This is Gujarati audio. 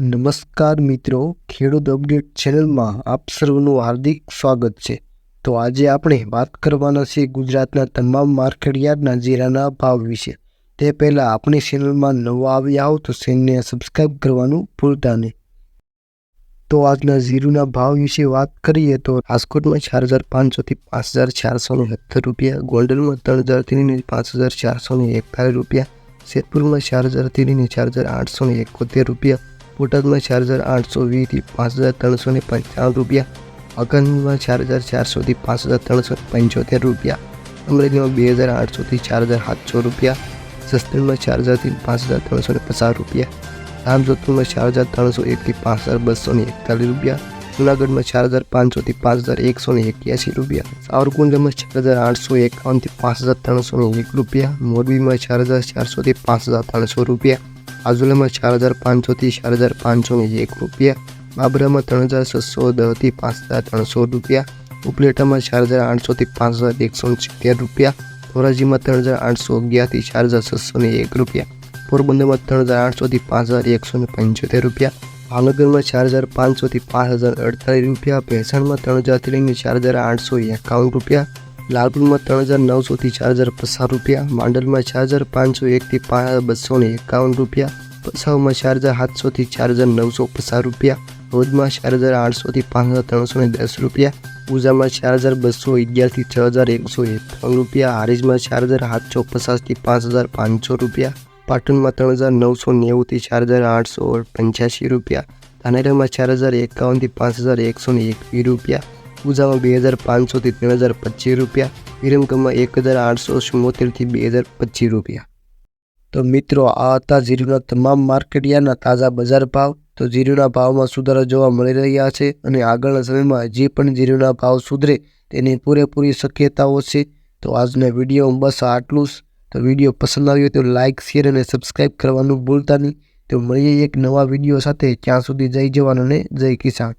નમસ્કાર મિત્રો, ખેડૂત અપડેટ ચેનલમાં આપ સર્વનું હાર્દિક સ્વાગત છે। તો આજે આપણે વાત કરવાના છે ગુજરાતના તમામ માર્કેટયાર્ડના જીરાના ભાવ વિશે। તે પહેલાં આપણી ચેનલમાં નવા આવ્યા હો તો ચેનલને સબસ્ક્રાઈબ કરવાનું ભૂલતા નહીં। તો આજના જીરુના ભાવ વિશે વાત કરીએ તો રાજકોટમાં 4500થી 5470 રૂપિયા, ગોંડલમાં 3000થી 5441 રૂપિયા, જેતપુરમાં 4000થી 4871 રૂપિયા, બોટાદમાં 4820થી 5355 રૂપિયા, વાંકાનેરમાં 4400થી 5375 રૂપિયા, અમરેલીમાં 2800થી 4700 રૂપિયા, જસદણમાં 4000થી 5350 રૂપિયા, રામજોધપુરમાં 4301થી 5241 રૂપિયા, જૂનાગઢમાં 4500થી 5181 રૂપિયા, સાવરકુંડલામાં 4851થી 5301 રૂપિયા, મોરબીમાં 4400થી 5300 રૂપિયા, આજુલામાં 4500થી 4501 રૂપિયા, બાબરામાં 3610થી 5300 રૂપિયા, ઉપલેટામાં 4800થી 5170 રૂપિયા, ધોરાજીમાં 3811થી 4601 રૂપિયા, પોરબંદરમાં 3800થી 5175 રૂપિયા, ભાવનગરમાં 4500થી 5048 રૂપિયા, ભેસાણમાં 3000થી 4851 રૂપિયા, લાલપુરમાં 3900થી 4050 રૂપિયા, માંડલમાં 4501થી 5251 રૂપિયા, પસાવમાં 4700થી 4950 રૂપિયા, રોજમાં 4800થી 5310 રૂપિયા, ઉજામાં 4211થી 6151 રૂપિયા, હારીજમાં 4750થી 5500 રૂપિયા, પાટણમાં 3990થી 4885 રૂપિયા, ધાનેરામાં 4051થી 5121 રૂપિયા, ઉજામાં 2500થી 3025 રૂપિયા, વિરમગામમાં 1874થી 2025 રૂપિયા। તો મિત્રો, આ હતા જીરુના તમામ માર્કેટયાર્ડના તાજા બજાર ભાવ। તો જીરુના ભાવમાં સુધારો જોવા મળી રહ્યા છે અને આગળના સમયમાં જે પણ જીરુના ભાવ સુધરે તેની પૂરેપૂરી શક્યતાઓ છે। તો આજના વિડીયોમાં બસ આટલું જ। તો વિડીયો પસંદ આવ્યો તો લાઇક, શેર અને સબસ્ક્રાઈબ કરવાનું ભૂલતા નહીં। તો મળીએ એક નવા વિડીયો સાથે। ત્યાં સુધી જય જવાન અને જય કિસાન।